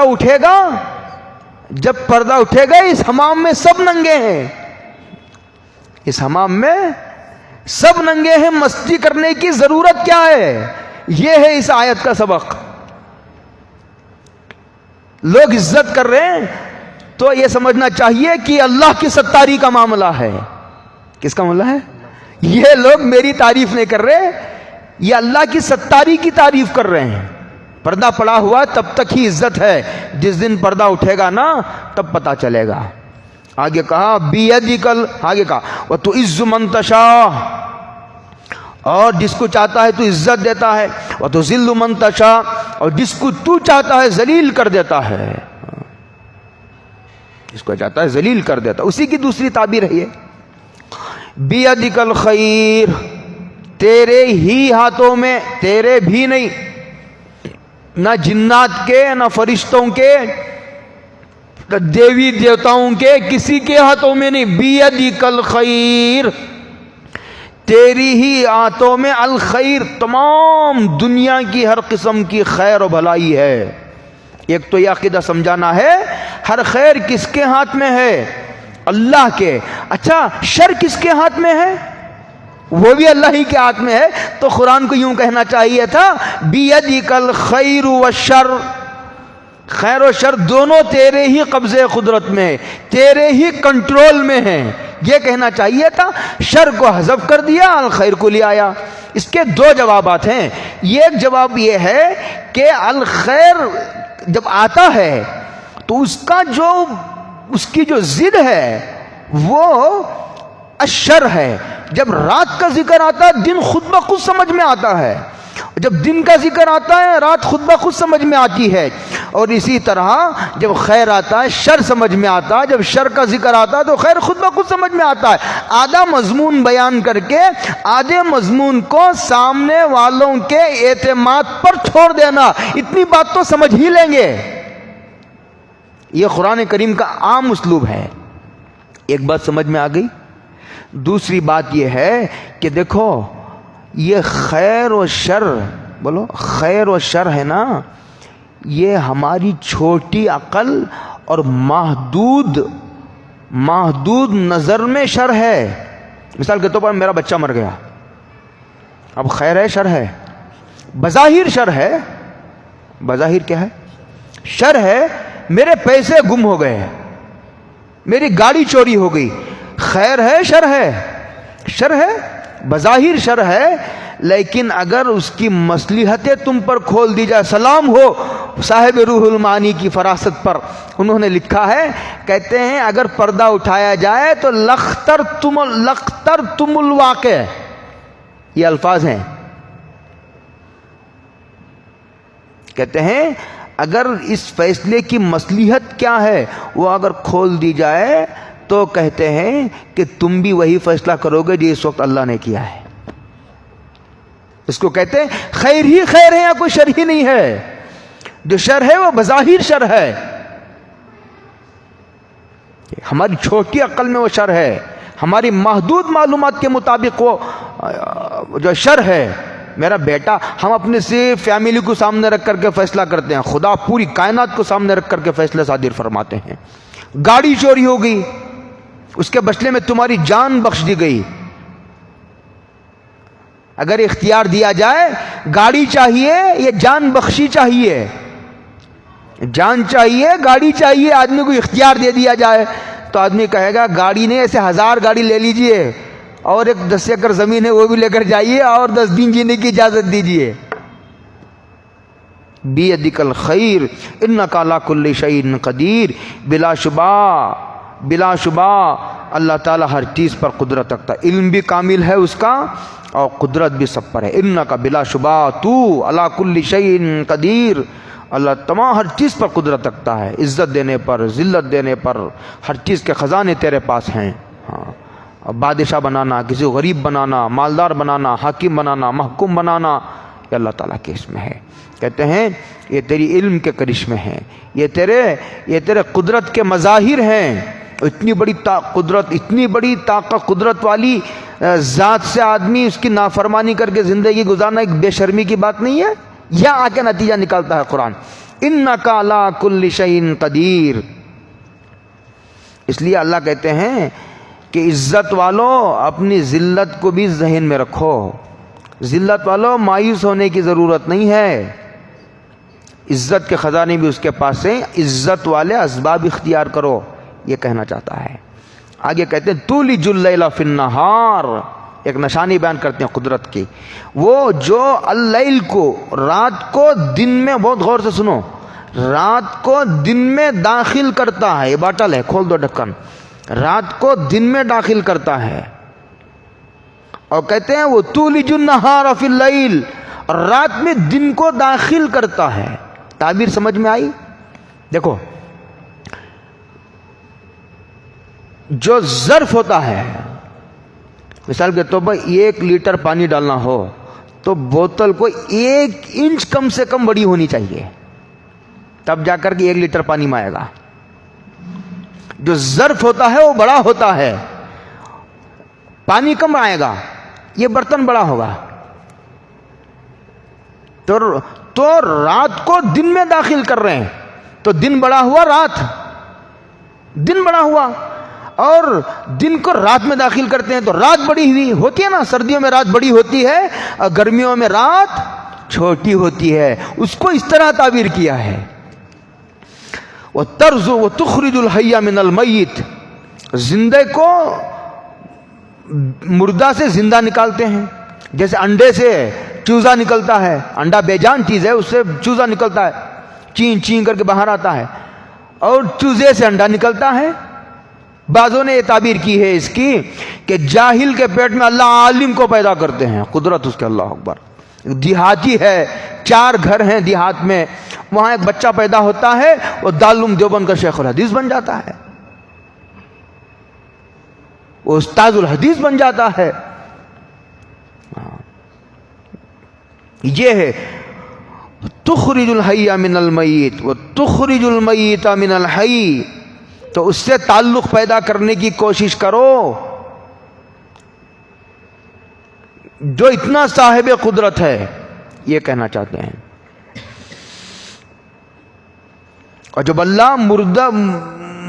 اٹھے گا اس حمام میں سب ننگے ہیں، اس حمام میں سب ننگے ہیں، مستی کرنے کی ضرورت کیا ہے؟ یہ ہے اس آیت کا سبق. لوگ عزت کر رہے ہیں تو یہ سمجھنا چاہیے کہ اللہ کی ستاری کا معاملہ ہے. کس کا معاملہ ہے؟ یہ لوگ میری تعریف نہیں کر رہے، یہ اللہ کی ستاری کی تعریف کر رہے ہیں. پردہ پڑا ہوا تب تک ہی عزت ہے، جس دن پردہ اٹھے گا نا تب پتہ چلے گا. آگے کہا بیدکل، آگے کہا وتعز من تشاء، اور جس کو چاہتا ہے تو عزت دیتا ہے. وتذل من تشاء، اور جس کو تو چاہتا ہے ذلیل کر دیتا ہے، جس کو چاہتا ہے ذلیل کر دیتا. اسی کی دوسری تعبیر ہے یہ بیدکل خیر، تیرے ہی ہاتھوں میں، تیرے بھی نہیں، نہ جنات کے نہ فرشتوں کے دیوی دیوتاؤں کے، کسی کے ہاتھوں میں نہیں. بیدکل خیر، تیری ہی ہاتھوں میں الخیر، تمام دنیا کی ہر قسم کی خیر و بھلائی ہے. ایک تو یہ عقیدہ سمجھانا ہے ہر خیر کس کے ہاتھ میں ہے؟ اللہ کے. اچھا شر کس کے ہاتھ میں ہے؟ وہ بھی اللہ ہی کے ہاتھ میں ہے. تو قرآن کو یوں کہنا چاہیے تھا بیدکل خیر والشر، خیر و شر دونوں تیرے ہی قبضے قدرت میں ہے، تیرے ہی کنٹرول میں ہیں. یہ کہنا چاہیے تھا. شر کو حذف کر دیا، الخیر کو لے آیا. اس کے دو جوابات ہیں. ایک جواب یہ ہے کہ الخیر جب آتا ہے تو اس کی جو ضد ہے وہ الشر ہے. جب رات کا ذکر آتا ہے دن خود بخود سمجھ میں آتا ہے، جب دن کا ذکر آتا ہے رات خود بخود سمجھ میں آتی ہے. اور اسی طرح جب خیر آتا ہے شر سمجھ میں آتا ہے، جب شر کا ذکر آتا ہے تو خیر خود بخود سمجھ میں آتا ہے. آدھا مضمون بیان کر کے آدھے مضمون کو سامنے والوں کے اعتماد پر چھوڑ دینا، اتنی بات تو سمجھ ہی لیں گے. یہ قرآن کریم کا عام اسلوب ہے. ایک بات سمجھ میں آ گئی. دوسری بات یہ ہے کہ دیکھو یہ خیر و شر، بولو خیر و شر ہے نا، یہ ہماری چھوٹی عقل اور محدود نظر میں شر ہے. مثال کے طور پر میرا بچہ مر گیا، اب خیر ہے شر ہے؟ بظاہر شر ہے. بظاہر کیا ہے؟ شر ہے. میرے پیسے گم ہو گئے، میری گاڑی چوری ہو گئی، خیر ہے شر ہے؟ شر ہے، بظاہر شر ہے. لیکن اگر اس کی مصلحتیں تم پر کھول دی جائے، سلام ہو صاحب روح المعانی کی فراست پر، انہوں نے لکھا ہے، کہتے ہیں اگر پردہ اٹھایا جائے تو لختر تم الواقع، یہ الفاظ ہیں. کہتے ہیں اگر اس فیصلے کی مصلحت کیا ہے وہ اگر کھول دی جائے تو کہتے ہیں کہ تم بھی وہی فیصلہ کرو گے جو اس وقت اللہ نے کیا ہے. اس کو کہتے ہیں خیر ہی خیر ہے یا کوئی شر ہی نہیں ہے. جو شر ہے وہ بظاہر شر ہے، ہماری چھوٹی عقل میں وہ شر ہے، ہماری محدود معلومات کے مطابق وہ جو شر ہے. میرا بیٹا، ہم اپنے صرف فیملی کو سامنے رکھ کر کے فیصلہ کرتے ہیں، خدا پوری کائنات کو سامنے رکھ کر کے فیصلے صادر فرماتے ہیں. گاڑی چوری ہو گئی، اس کے بدلے میں تمہاری جان بخش دی گئی. اگر اختیار دیا جائے گاڑی چاہیے یا جان بخشی چاہیے، جان چاہیے گاڑی چاہیے، آدمی کو اختیار دے دیا جائے تو آدمی کہے گا گاڑی نہیں، ایسے 1000 گاڑی لے لیجئے اور ایک 10 ایکڑ زمین ہے وہ بھی لے کر جائیے اور 10 دن جینے کی اجازت دیجئے. بیدک الخیر انک علی کل شیء قدیر. بلا شبہ اللہ تعالیٰ ہر چیز پر قدرت رکھتا ہے، علم بھی کامل ہے اس کا اور قدرت بھی سب پر ہے. انک بلا شبہ تو علی کل شیء قدیر. اللہ تمام ہر چیز پر قدرت رکھتا ہے، عزت دینے پر، ذلت دینے پر، ہر چیز کے خزانے تیرے پاس ہیں. ہاں، بادشاہ بنانا، کسی غریب بنانا، مالدار بنانا، حاکم بنانا، محکوم بنانا، یہ اللہ تعالیٰ کے اس میں ہے. کہتے ہیں یہ تیری علم کے کرشمے ہیں، یہ تیرے قدرت کے مظاہر ہیں. اتنی بڑی قدرت، اتنی بڑی طاقت، قدرت والی ذات سے آدمی اس کی نافرمانی کر کے زندگی گزارنا ایک بے شرمی کی بات نہیں ہے. یہ آ کے نتیجہ نکالتا ہے قرآن، انک علی کل شیء قدیر. اس لیے اللہ کہتے ہیں کہ عزت والو اپنی ذلت کو بھی ذہن میں رکھو. ذلت والو مایوس ہونے کی ضرورت نہیں ہے، عزت کے خزانے بھی اس کے پاس ہیں. عزت والے اسباب اختیار کرو، یہ کہنا چاہتا ہے. آگے کہتے ہیں تولج اللیل فی النہار. ایک نشانی بیان کرتے ہیں قدرت کی، وہ جو اللیل کو، رات کو دن میں، بہت غور سے سنو، رات کو دن میں داخل کرتا ہے. یہ باٹل ہے، کھول دو ڈھکن. رات کو دن میں داخل کرتا ہے اور کہتے ہیں وہ تولج النہار فی اللیل، رات میں دن کو داخل کرتا ہے. تعبیر سمجھ میں آئی؟ دیکھو، جو ظرف ہوتا ہے، مثال کے طور پر 1 لیٹر پانی ڈالنا ہو تو بوتل کو 1 انچ کم سے کم بڑی ہونی چاہیے، تب جا کر کے 1 لیٹر پانی میں آئے گا. جو ظرف ہوتا ہے وہ بڑا ہوتا ہے، پانی کم آئے گا، یہ برتن بڑا ہوگا. تو رات کو دن میں داخل کر رہے ہیں تو دن بڑا ہوا، دن بڑا ہوا. اور دن کو رات میں داخل کرتے ہیں تو رات بڑی ہوئی. ہوتی ہے نا، سردیوں میں رات بڑی ہوتی ہے اور گرمیوں میں رات چھوٹی ہوتی ہے. اس کو اس طرح تعبیر کیا ہے. وَتَرْزُ وَتُخْرِجُ الْحَيَّ مِنَ الْمَيِّتِ. زندے کو مردہ سے زندہ نکالتے ہیں، جیسے انڈے سے چوزا نکلتا ہے. انڈا بے جان چیز ہے، اس سے چوزا نکلتا ہے، چین چین کر کے باہر آتا ہے، اور چوزے سے انڈا نکلتا ہے. بعضوں نے یہ تعبیر کی ہے اس کی کہ جاہل کے پیٹ میں اللہ عالم کو پیدا کرتے ہیں. قدرت اس کے، اللہ اکبر. دیہاتی ہے، 4 گھر ہیں دیہات میں، وہاں ایک بچہ پیدا ہوتا ہے، وہ دارالعلوم دیوبند کا شیخ الحدیث بن جاتا ہے، وہ استاد الحدیث بن جاتا ہے. یہ ہے تخرج الحی من المیت وتخرج المیت من الحی. تو اس سے تعلق پیدا کرنے کی کوشش کرو جو اتنا صاحب قدرت ہے، یہ کہنا چاہتے ہیں. اور جب اللہ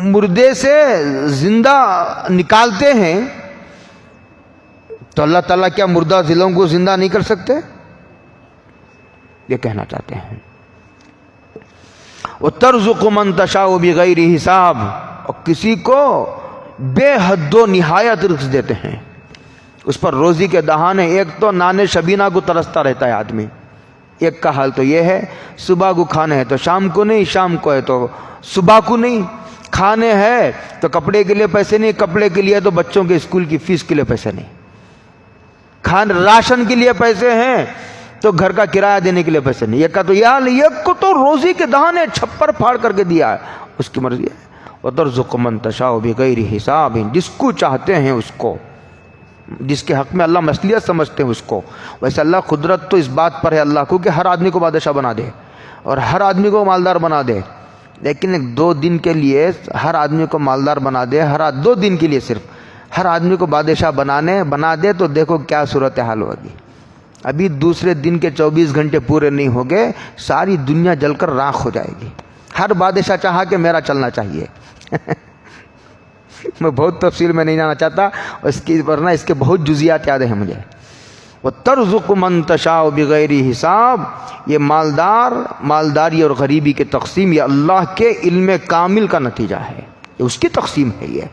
مردے سے زندہ نکالتے ہیں تو اللہ تعالیٰ کیا مردہ ذلوں کو زندہ نہیں کر سکتے؟ یہ کہنا چاہتے ہیں. وَتَرْزُقُ مَن تَشَاءُ بِغَيْرِ حساب. اور کسی کو بے حد و نہایت رزق دیتے ہیں، اس پر روزی کے دہانے. ایک تو نان شبینہ کو ترستا رہتا ہے آدمی، ایک کا حال تو یہ ہے صبح کو کھانے ہے تو شام کو نہیں، شام کو ہے تو صبح کو نہیں. کھانے ہے تو کپڑے کے لیے پیسے نہیں، کپڑے کے لیے تو بچوں کے اسکول کی فیس کے لیے پیسے نہیں. راشن کے لیے پیسے ہیں تو گھر کا کرایہ دینے کے لیے پیسے نہیں. ایک کا تو ایک کو تو روزی کے دہانے چھپر پھاڑ کر کے دیا ہے, اس کی مرضی ہے. وَتَرْزُقُ مَن تَشَاءُ بِغَيْرِ حِسَابٍ, جس کو چاہتے ہیں اس کو, جس کے حق میں اللہ مصلحت سمجھتے ہیں اس کو. ویسے اللہ قدرت تو اس بات پر ہے اللہ کو کہ ہر آدمی کو بادشاہ بنا دے اور ہر آدمی کو مالدار بنا دے, لیکن ایک 2 دن کے لیے ہر آدمی کو مالدار بنا دے, 2 دن کے لیے صرف ہر آدمی کو بادشاہ بنا دے تو دیکھو کیا صورتحال ہوگی. ابھی دوسرے دن کے 24 گھنٹے پورے نہیں ہو گئے, ساری دنیا جل کر راکھ ہو جائے گی. ہر بادشاہ چاہا کہ میرا چلنا چاہیے. میں بہت تفصیل میں نہیں جانا چاہتا, اس کی ورنہ اس کے بہت جزیات یاد ہیں مجھے. وَتَرْزُقُ مَن تَشَاءُ بِغَيْرِ حساب, یہ مالداری اور غریبی کی تقسیم یہ اللہ کے علم کامل کا نتیجہ ہے, یہ اس کی تقسیم ہے. یہ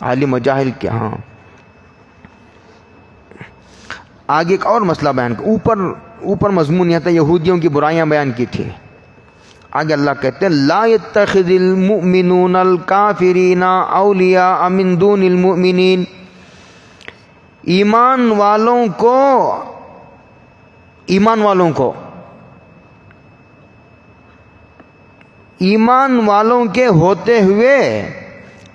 عالم و جاہل کے ہاں. آگے ایک اور مسئلہ بیان اوپر مضمون یہ تھا, یہودیوں کی برائیاں بیان کی تھی. آگے اللہ کہتے ہیں لا يتخذ المؤمنون الکافرین اولیاء من دون المؤمنین, ایمان والوں کے ہوتے ہوئے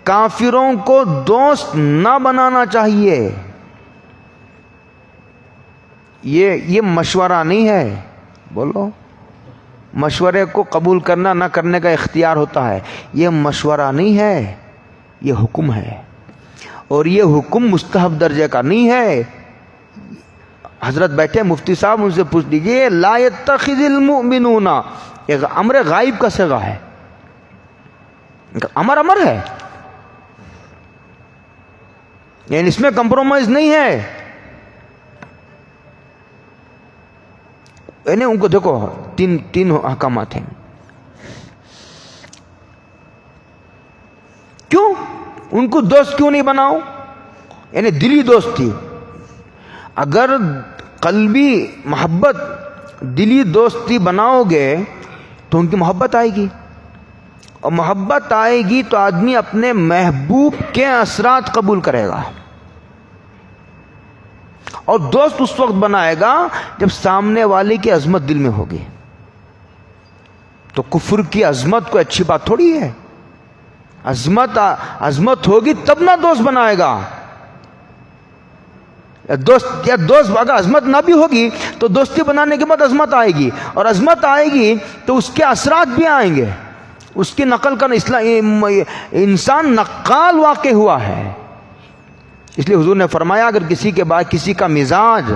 کافروں کو دوست نہ بنانا چاہیے. یہ مشورہ نہیں ہے, بولو, مشورے کو قبول کرنا نہ کرنے کا اختیار ہوتا ہے. یہ مشورہ نہیں ہے, یہ حکم ہے, اور یہ حکم مستحب درجے کا نہیں ہے. حضرت بیٹھے مفتی صاحب, ان سے پوچھ لیجئے لا يتخذ المؤمنون, ایک امر غائب کا صیغہ ہے, امر ہے, یعنی اس میں کمپرومائز نہیں ہے. یعنی ان کو دیکھو تین احکامات ہیں. کیوں ان کو دوست کیوں نہیں بناؤ؟ یعنی دلی دوستی. اگر قلبی محبت دلی دوستی بناؤ گے تو ان کی محبت آئے گی, اور محبت آئے گی تو آدمی اپنے محبوب کے اثرات قبول کرے گا. اور دوست اس وقت بنائے گا جب سامنے والے کی عظمت دل میں ہوگی. تو کفر کی عظمت کوئی اچھی بات تھوڑی ہے. عظمت ہوگی تب نہ دوست بنائے گا. دوست اگر عظمت نہ بھی ہوگی تو دوستی بنانے کے بعد عظمت آئے گی, اور عظمت آئے گی تو اس کے اثرات بھی آئیں گے. اس کی نقل کا انسان نقال واقع ہوا ہے. اس لیے حضور نے فرمایا اگر کسی کے بعد کسی کا مزاج,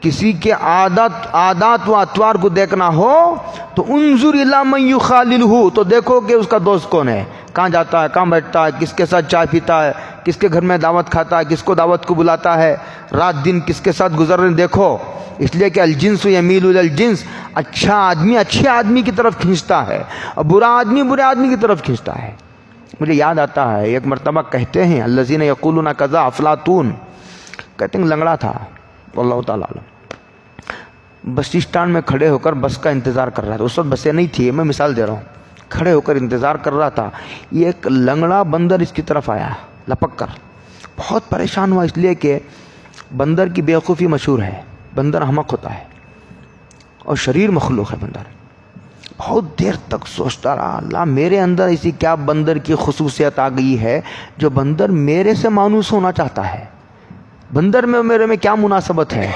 کسی کے عادات و اطوار کو دیکھنا ہو تو انظر الی من یخاللہ, تو دیکھو کہ اس کا دوست کون ہے, کہاں جاتا ہے, کہاں بیٹھتا ہے, کس کے ساتھ چائے پیتا ہے, کس کے گھر میں دعوت کھاتا ہے, کس کو دعوت کو بلاتا ہے, رات دن کس کے ساتھ گزر رہے دیکھو. اس لیے کہ الجنس یمیل الی الجنس, اچھا آدمی اچھے آدمی کی طرف کھینچتا ہے اور برا آدمی برے آدمی کی طرف کھینچتا ہے. مجھے یاد آتا ہے ایک مرتبہ کہتے ہیں الذین یقولون کذا افلاطون, کہتے ہیں لنگڑا تھا واللہ تعالی علم, بس اسٹینڈ میں کھڑے ہو کر بس کا انتظار کر رہا تھا. اس وقت بسیں نہیں تھی, میں مثال دے رہا ہوں. کھڑے ہو کر انتظار کر رہا تھا, یہ ایک لنگڑا بندر اس کی طرف آیا لپک کر. بہت پریشان ہوا, اس لیے کہ بندر کی بیوقوفی مشہور ہے, بندر احمق ہوتا ہے اور شریر مخلوق ہے بندر. بہت دیر تک سوچتا رہا, اللہ میرے اندر ایسی کیا بندر کی خصوصیت آ گئی ہے جو بندر میرے سے مانوس ہونا چاہتا ہے. بندر میں میرے میں کیا مناسبت ہے,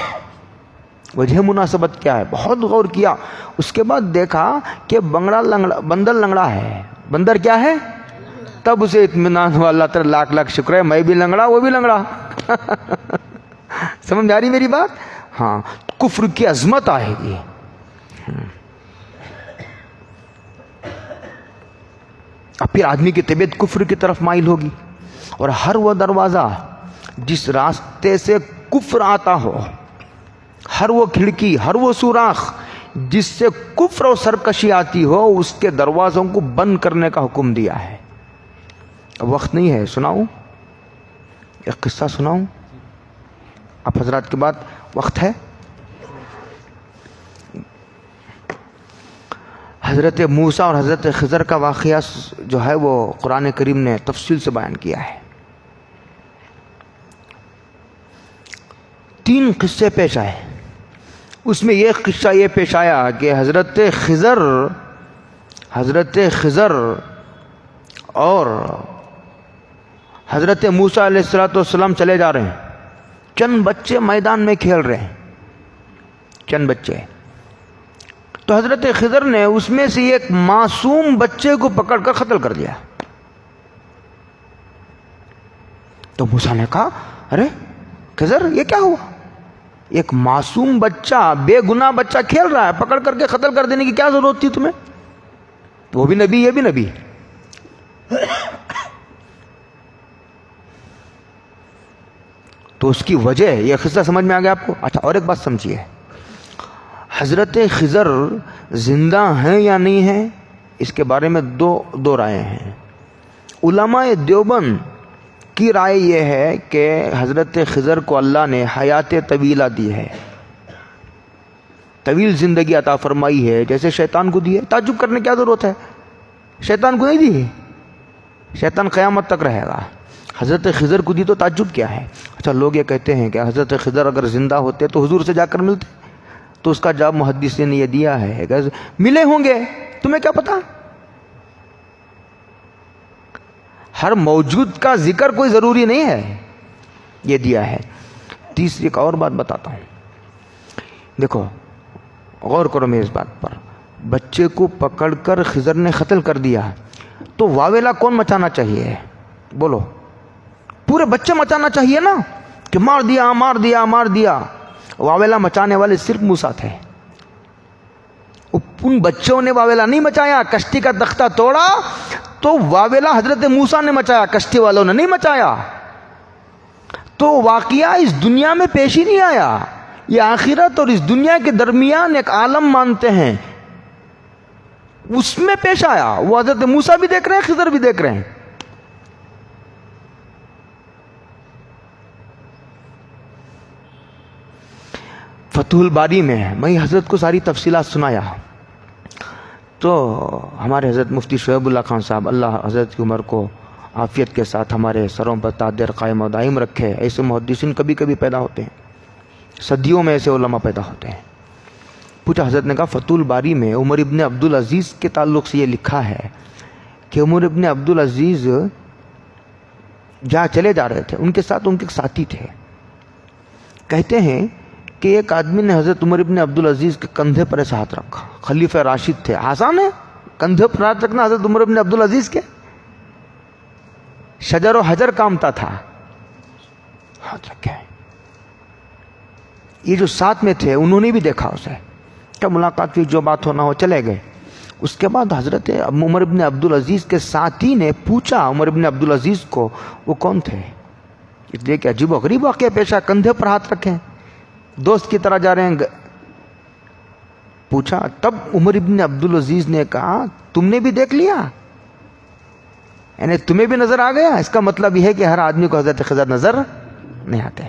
وجہ مناسبت کیا ہے. بہت غور کیا, اس کے بعد دیکھا کہ بندر لنگڑا ہے. بندر کیا ہے؟ تب اسے اطمینان ہوا, اللہ تعالی لاکھ لاکھ شکر ہے, میں بھی لنگڑا وہ بھی لنگڑا. سمجھ آ رہی میری بات؟ ہاں, کفر کی عظمت آئے گی. اب پھر آدمی کی طبیعت کفر کی طرف مائل ہوگی, اور ہر وہ دروازہ جس راستے سے کفر آتا ہو, ہر وہ کھڑکی, ہر وہ سوراخ جس سے کفر اور سرکشی آتی ہو, اس کے دروازوں کو بند کرنے کا حکم دیا ہے. اب وقت نہیں ہے, سناؤں ایک قصہ سناؤں آپ حضرات کے بعد, وقت ہے. حضرت موسیٰ اور حضرت خضر کا واقعہ جو ہے وہ قرآن کریم نے تفصیل سے بیان کیا ہے. 3 قصے پیش آئے. اس میں یہ قصہ یہ پیش آیا کہ حضرت خضر اور حضرت موسیٰ علیہ السلام چلے جا رہے ہیں. چند بچے میدان میں کھیل رہے ہیں، چند بچے. تو حضرت خضر نے اس میں سے ایک معصوم بچے کو پکڑ کر قتل کر دیا. تو موسیٰ نے کہا ارے خضر یہ کیا ہوا؟ ایک معصوم بچہ، بے گناہ بچہ کھیل رہا ہے، پکڑ کر کے قتل کر دینے کی کیا ضرورت تھی تمہیں؟ وہ بھی نبی یہ بھی نبی. تو اس کی وجہ، یہ قصہ سمجھ میں آ گیا آپ کو؟ اچھا اور ایک بات سمجھیے، حضرت خضر زندہ ہیں یا نہیں ہیں اس کے بارے میں دو رائے ہیں. علماء دیوبند کی رائے یہ ہے کہ حضرت خضر کو اللہ نے حیات طویلہ دی ہے، طویل زندگی عطا فرمائی ہے، جیسے شیطان کو دی ہے. تعجب کرنے کی کیا ضرورت ہے؟ شیطان کو نہیں دی، شیطان قیامت تک رہے گا. حضرت خضر کو دی تو تعجب کیا ہے؟ اچھا لوگ یہ کہتے ہیں کہ حضرت خضر اگر زندہ ہوتے تو حضور سے جا کر ملتے، تو اس کا جواب محدثین نے یہ دیا ہے کہ ملے ہوں گے، تمہیں کیا پتا؟ ہر موجود کا ذکر کوئی ضروری نہیں ہے، یہ دیا ہے. تیسری ایک اور بات بتاتا ہوں، دیکھو غور کرو میری اس بات پر. بچے کو پکڑ کر خضر نے قتل کر دیا تو واویلا کون مچانا چاہیے؟ بولو، پورے بچے مچانا چاہیے نا کہ مار دیا مار دیا مار دیا. واویلا مچانے والے صرف موسیٰ تھے. ان بچوں نے واویلا نہیں مچایا، کشتی کا تختہ توڑا تو واویلا حضرت موسیٰ نے مچایا، کشتی والوں نے نہیں مچایا. تو واقعہ اس دنیا میں پیش ہی نہیں آیا. یہ آخرت اور اس دنیا کے درمیان ایک عالم مانتے ہیں، اس میں پیش آیا. وہ حضرت موسیٰ بھی دیکھ رہے ہیں، خضر بھی دیکھ رہے ہیں. فتح الباری میں حضرت کو ساری تفصیلات سنایا تو ہمارے حضرت مفتی شعیب اللہ خان صاحب، اللہ حضرت کی عمر کو عافیت کے ساتھ ہمارے سروں پر تاج قائم و دائم رکھے. ایسے محدثین کبھی کبھی پیدا ہوتے ہیں، صدیوں میں ایسے علماء پیدا ہوتے ہیں. پوچھا، حضرت نے کہا فتح الباری میں عمر ابن عبدالعزیز کے تعلق سے یہ لکھا ہے کہ عمر ابن عبدالعزیز جہاں چلے جا رہے تھے، ان کے ساتھ ان کے ساتھی تھے. کہتے ہیں کہ ایک آدمی نے حضرت عمر ابن عبدالعزیز کے کندھے پر ایسا ہاتھ رکھا. خلیفہ راشد تھے، آسان ہے کندھے پر ہاتھ رکھنا حضرت عمر ابن عبدالعزیز کے؟ شجر و حجر کامتا تھا، ہاتھ رکھے. یہ جو ساتھ میں تھے انہوں نے بھی دیکھا اسے، کیا ملاقات ہوئی، جو بات ہونا ہو چلے گئے. اس کے بعد حضرت عمر ابن عبدالعزیز کے ساتھی نے پوچھا عمر ابن عبدالعزیز کو وہ کون تھے، اس لیے کہ عجیب و غریب واقعہ پیشہ، کندھے پر ہاتھ رکھیں، دوست کی طرح جا رہے ہیں. پوچھا، تب عمر ابن عبدالعزیز نے کہا تم نے بھی دیکھ لیا، یعنی تمہیں بھی نظر آ گیا. اس کا مطلب یہ ہے کہ ہر آدمی کو حضرت خضر نظر نہیں آتے.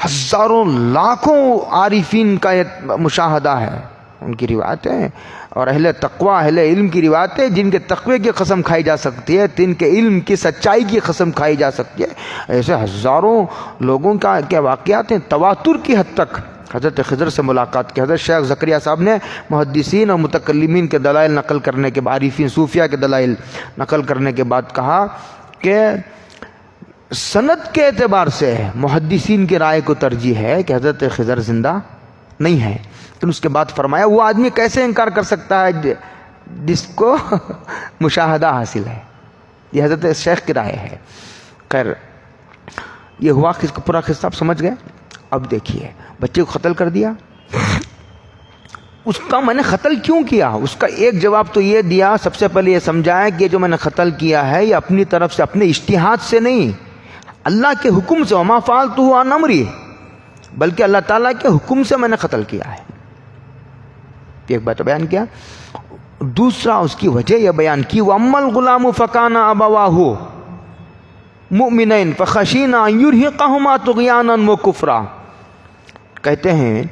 ہزاروں لاکھوں عارفین کا یہ مشاہدہ ہے، ان کی روایتیں اور اہل تقوی اہل علم کی روایتیں، جن کے تقوی کی قسم کھائی جا سکتی ہے، جن کے علم کی سچائی کی قسم کھائی جا سکتی ہے. ایسے ہزاروں لوگوں کا کیا واقعات ہیں، تواتر کی حد تک حضرت خضر سے ملاقات کی. حضرت شیخ زکریا صاحب نے محدثین اور متکلمین کے دلائل نقل کرنے کے بعد، عارفین صوفیہ کے دلائل نقل کرنے کے بعد کہا کہ سند کے اعتبار سے محدثین کی رائے کو ترجیح ہے کہ حضرت خضر زندہ نہیں ہے. لیکن اس کے بعد فرمایا وہ آدمی کیسے انکار کر سکتا ہے جس کو مشاہدہ حاصل ہے. یہ حضرت شیخ کی رائے ہے. خیر یہ ہوا پورا قصہ آپ سمجھ گئے. اب دیکھیے بچے کو قتل کر دیا. اس کا میں نے قتل کیوں کیا، اس کا ایک جواب تو یہ دیا، سب سے پہلے یہ سمجھایا کہ جو میں نے قتل کیا ہے یہ اپنی طرف سے اپنے اجتہاد سے نہیں، اللہ کے حکم سے، وما فعلتہ عن امری، بلکہ اللہ تعالیٰ کے حکم سے میں نے قتل کیا ہے. ایک بات بیان کیا. دوسرا اس کی وجہ یہ بیان کی وَأَمَّا الْغُلَامُ فَكَانَ أَبَوَاهُ مُؤْمِنَيْنِ فَخَشِينَا أَن يُرْهِقَهُمَا طُغْيَانًا وَكُفْرًا. کہتے ہیں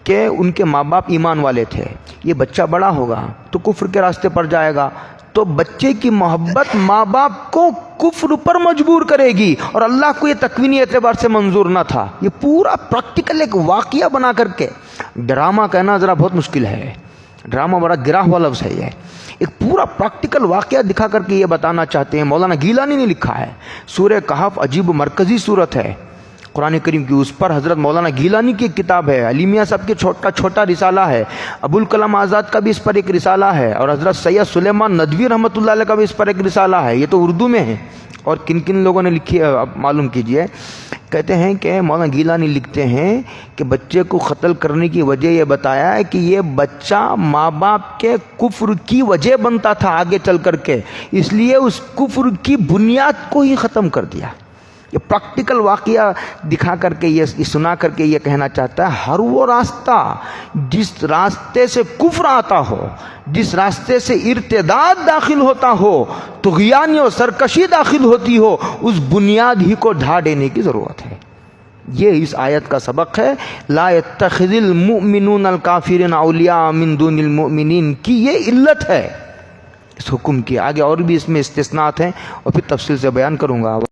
کہ ان کے ماں باپ ایمان والے تھے، یہ بچہ بڑا ہوگا تو کفر کے راستے پر جائے گا تو بچے کی محبت ماں باپ کو کفر پر مجبور کرے گی، اور اللہ کو یہ تکوینی اعتبار سے منظور نہ تھا۔ یہ پورا پریکٹیکل ایک واقعہ بنا کر کے، ڈرامہ کہنا ذرا بہت مشکل ہے، ڈرامہ بڑا گرا ہوا لفظ ہے، یہ ایک پورا پریکٹیکل واقعہ دکھا کر کے یہ بتانا چاہتے ہیں۔ مولانا گیلانی نے لکھا ہے، سورہ کہف عجیب و مرکزی صورت ہے قرآن کریم کی، اس پر حضرت مولانا گیلانی کی ایک کتاب ہے، علی میاں صاحب کے چھوٹا رسالہ ہے، ابوالکلام آزاد کا بھی اس پر ایک رسالہ ہے، اور حضرت سید سلیمان ندوی رحمۃ اللہ علیہ کا بھی اس پر ایک رسالہ ہے۔ یہ تو اردو میں ہے، اور کن کن لوگوں نے لکھی ہے آپ معلوم کیجئے۔ کہتے ہیں کہ مولانا گیلانی لکھتے ہیں کہ بچے کو قتل کرنے کی وجہ یہ بتایا ہے کہ یہ بچہ ماں باپ کے کفر کی وجہ بنتا تھا آگے چل کر کے، اس لیے اس کفر کی بنیاد کو ہی ختم کر دیا۔ یہ پریکٹیکل واقعہ دکھا کر کے یہ سنا کر کے یہ کہنا چاہتا ہے، ہر وہ راستہ جس راستے سے کفر آتا ہو، جس راستے سے ارتداد داخل ہوتا ہو، طغیانی اور سرکشی داخل ہوتی ہو، اس بنیاد ہی کو ڈھا دینے کی ضرورت ہے۔ یہ اس آیت کا سبق ہے، لا يتخذ المؤمنون الکافرین اولیاء من دون المؤمنین کی یہ علت ہے اس حکم کی۔ آگے اور بھی اس میں استثناءات ہیں اور پھر تفصیل سے بیان کروں گا۔